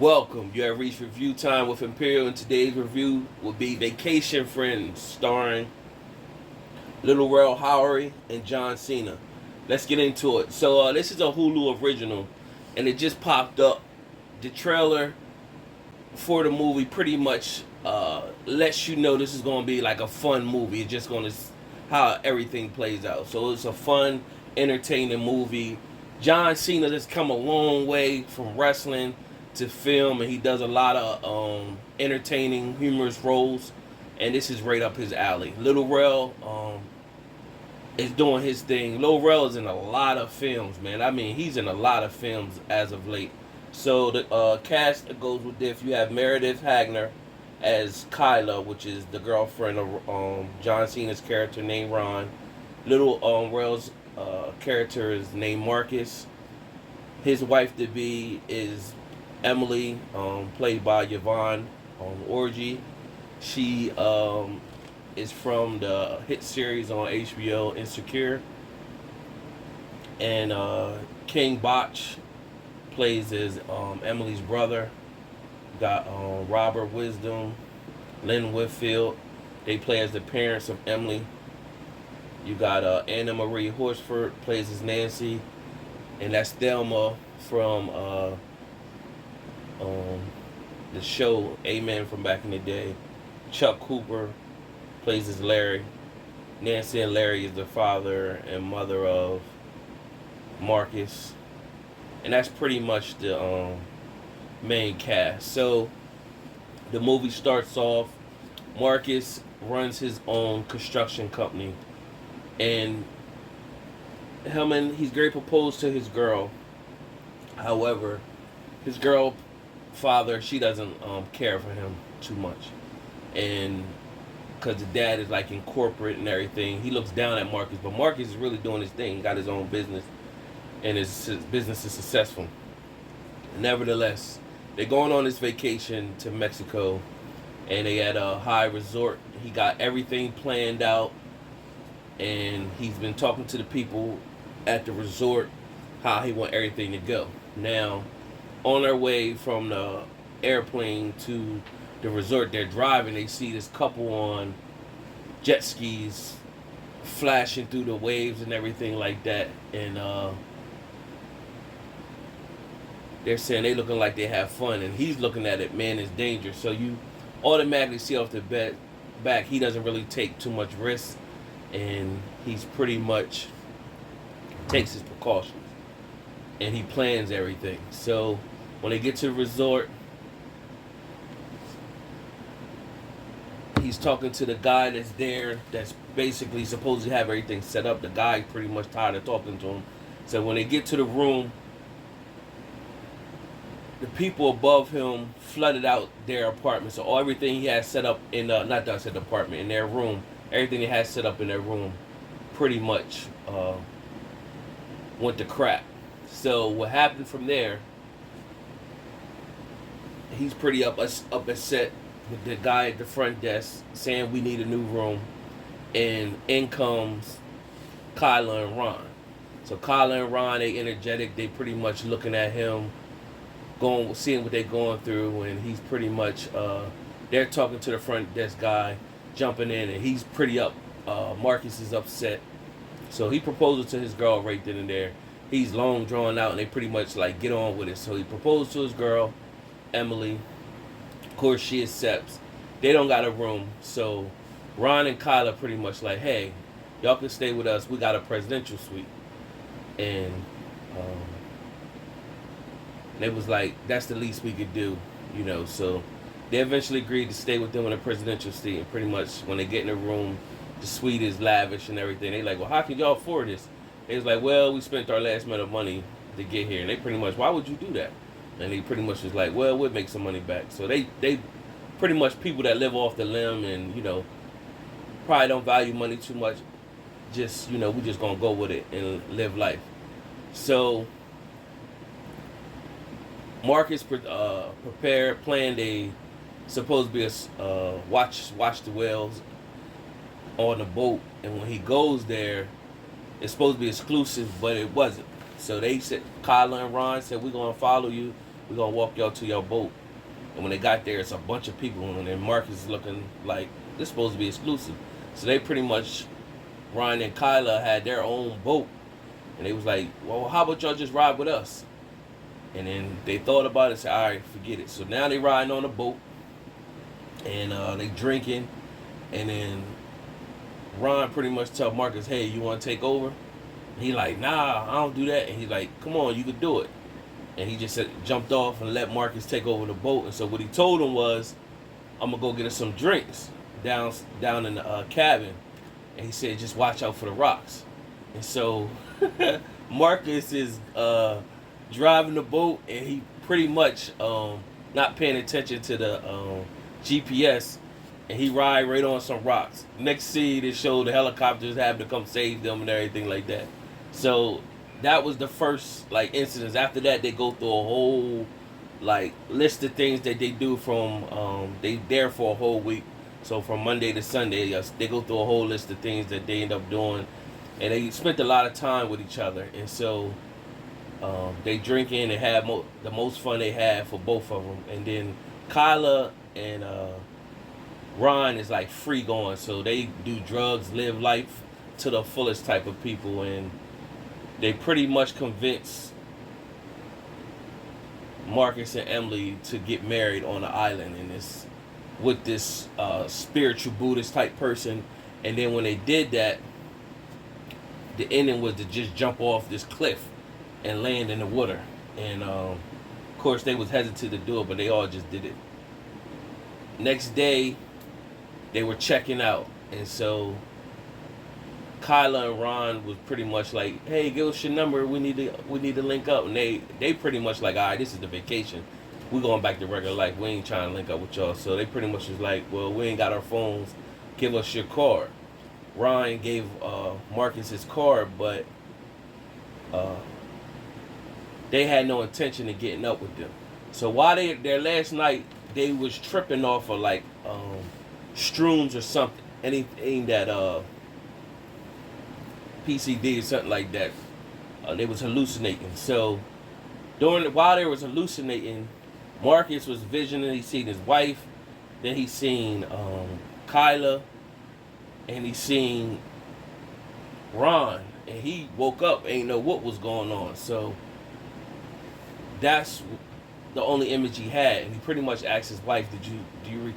Welcome. You have reached review time with Imperial, and today's review will be Vacation Friends, starring Little Rel Howery and John Cena. Let's get into it. So, this is a Hulu original, and it just popped up. The trailer for the movie pretty much lets you know this is going to be like a fun movie. It's just going to how everything plays out. So it's a fun, entertaining movie. John Cena has come a long way from wrestling to film, and he does a lot of entertaining, humorous roles. And this is right up his alley. Little Rel is doing his thing. Lil Rel is in a lot of films, man. I mean, he's in a lot of films as of late. So the cast that goes with this, you have Meredith Hagner as Kyla, which is the girlfriend of John Cena's character named Ron. Little Rel's character is named Marcus. His wife to be is Emily, played by Yvonne Orji. She is from the hit series on HBO Insecure. And King Botch plays as Emily's brother. Got Robert Wisdom, Lynn Whitfield. They play as the parents of Emily. You got Anna Marie Horsford plays as Nancy, and that's Thelma from um, the show Amen from back in the day. Chuck Cooper plays as Larry. Nancy and Larry is the father and mother of Marcus, and that's pretty much the main cast. So the movie starts off. Marcus runs his own construction company, and he's very proposed to his girl. However, his girl father, she doesn't care for him too much, and because the dad is like in corporate and everything, he looks down at Marcus. But Marcus is really doing his thing. He got his own business, and his business is successful. Nevertheless, they're going on this vacation to Mexico, and they at a high resort. He got everything planned out, and he's been talking to the people at the resort how he want everything to go. Now, on their way from the airplane to the resort, they're driving. They see this couple on jet skis flashing through the waves and everything like that, and they're saying they looking like they have fun, and he's looking at it, man, it's dangerous. So you automatically see off the back he doesn't really take too much risk, and he's pretty much takes his precautions, and he plans everything. So when they get to the resort, he's talking to the guy that's there, that's basically supposed to have everything set up. The guy pretty much tired of talking to him. So when they get to the room, the people above him flooded out their apartment. So all everything he had set up in not that said apartment, in their room, everything they had set up in their room, pretty much went to crap. So what happened from there? He's pretty upset with the guy at the front desk saying we need a new room, and in comes Kyla and Ron. So Kyla and Ron, they energetic. They pretty much looking at him, going seeing what they're going through, and he's pretty much they're talking to the front desk guy, jumping in, and he's pretty up. Marcus is upset, so he proposes to his girl right then and there. He's long drawn out, and they pretty much like get on with it. So he proposed to his girl, Emily. Of course, she accepts. They don't got a room, so Ron and Kyla pretty much like, hey, y'all can stay with us. We got a presidential suite, and um, it was like that's the least we could do, you know. So they eventually agreed to stay with them in a presidential suite. And pretty much when they get in the room, the suite is lavish and everything. They like, well, how can y'all afford this? They was like, well, we spent our last minute of money to get here. And they pretty much, why would you do that? And he pretty much was like, well, we'll make some money back. So they pretty much people that live off the limb and, you know, probably don't value money too much. Just, you know, we just gonna go with it and live life. So Marcus planned a supposed to be a watch the whales on the boat, and when he goes there, it's supposed to be exclusive, but it wasn't. So they said, Kyla and Ron said, we're gonna follow you. We're gonna walk y'all to your boat. And when they got there, it's a bunch of people, and then Marcus is looking like this supposed to be exclusive. So they pretty much, Ryan and Kyla had their own boat, and they was like, well, how about y'all just ride with us? And then they thought about it and said, all right, forget it. So now they riding on the boat, and they drinking, and then Ron pretty much tell Marcus, hey, you want to take over? And he like, nah, I don't do that. And he's like, come on, you could do it. And he just jumped off and let Marcus take over the boat. And so what he told him was, I'm going to go get us some drinks down in the cabin. And he said, just watch out for the rocks. And so Marcus is driving the boat, and he pretty much not paying attention to the GPS, and he ride right on some rocks. Next scene, it showed the helicopters having to come save them and everything like that. So that was the first like incidents. After that, they go through a whole like list of things that they do from they there for a whole week. So from Monday to Sunday, they go through a whole list of things that they end up doing, and they spent a lot of time with each other. And so they drinking and had the most fun they had for both of them. And then Kyla and Ron is like free going, so they do drugs, live life to the fullest type of people, and they pretty much convince Marcus and Emily to get married on the island, and this with this spiritual Buddhist type person. And then when they did that, the ending was to just jump off this cliff and land in the water. And of course they was hesitant to do it, but they all just did it. Next day, they were checking out, and so Kyla and Ron was pretty much like, "Hey, give us your number. We need to link up." And they pretty much like, "All right, this is the vacation. We going back to regular life. We ain't trying to link up with y'all." So they pretty much was like, "Well, we ain't got our phones. Give us your card." Ryan gave Marcus his card, but they had no intention of getting up with them. So while their last night, they was tripping off of like shrooms or something, anything that PCD or something like that. They was hallucinating. So while they was hallucinating, Marcus was visioning. He seen his wife, then he seen Kyla, and he seen Ron, and he woke up, ain't know what was going on. So that's the only image he had, and he pretty much asked his wife, do you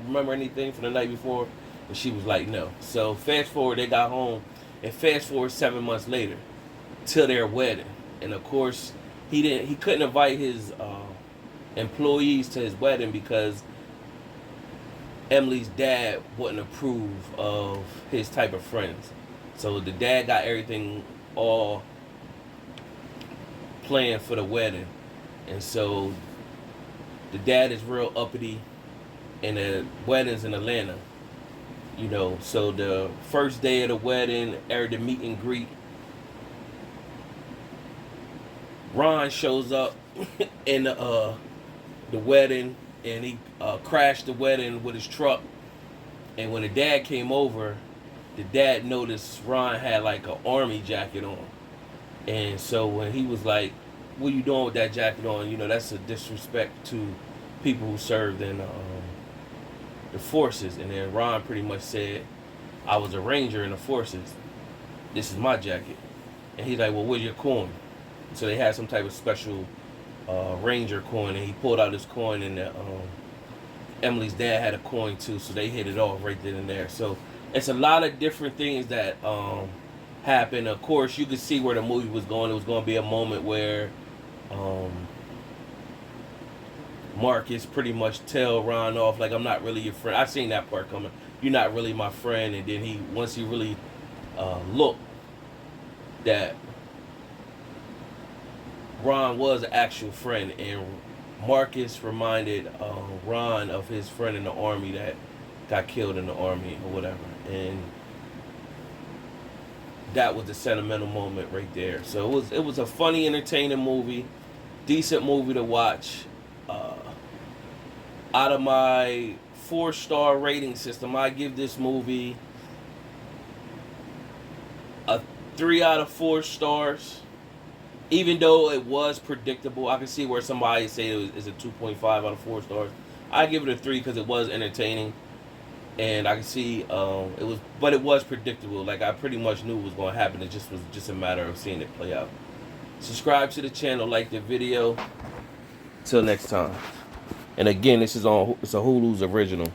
remember anything from the night before? And she was like, no. So fast forward, they got home, and fast forward 7 months later to their wedding. And of course, he couldn't invite his employees to his wedding because Emily's dad wouldn't approve of his type of friends. So the dad got everything all planned for the wedding. And so the dad is real uppity, and the wedding's in Atlanta. So the first day of the wedding, the meet and greet, Ron shows up in the wedding, and he crashed the wedding with his truck. And when the dad came over, the dad noticed Ron had like an army jacket on. And so when he was like, what are you doing with that jacket on? That's a disrespect to people who served in the forces. And then Ron pretty much said, I was a ranger in the forces. This is my jacket. And he's like, well, where's your coin? So they had some type of special ranger coin, and he pulled out his coin, and Emily's dad had a coin too, so they hit it off right then and there. So it's a lot of different things that happened. Of course, you could see where the movie was going. It was going to be a moment where Marcus pretty much tell Ron off, like, I'm not really your friend. I seen that part coming. You're not really my friend. And then once he really looked that Ron was an actual friend, and Marcus reminded Ron of his friend in the army that got killed in the army or whatever. And that was the sentimental moment right there. So it was a funny, entertaining movie, decent movie to watch. Out of my 4-star rating system, I give this movie a 3 out of 4 stars. Even though it was predictable, I can see where somebody say is a 2.5 out of 4 stars. I give it a 3 because it was entertaining, and I can see it was, but it was predictable. Like I pretty much knew what was going to happen. It just was just a matter of seeing it play out. Subscribe to the channel, like the video. Till next time. And again, it's a Hulu's original.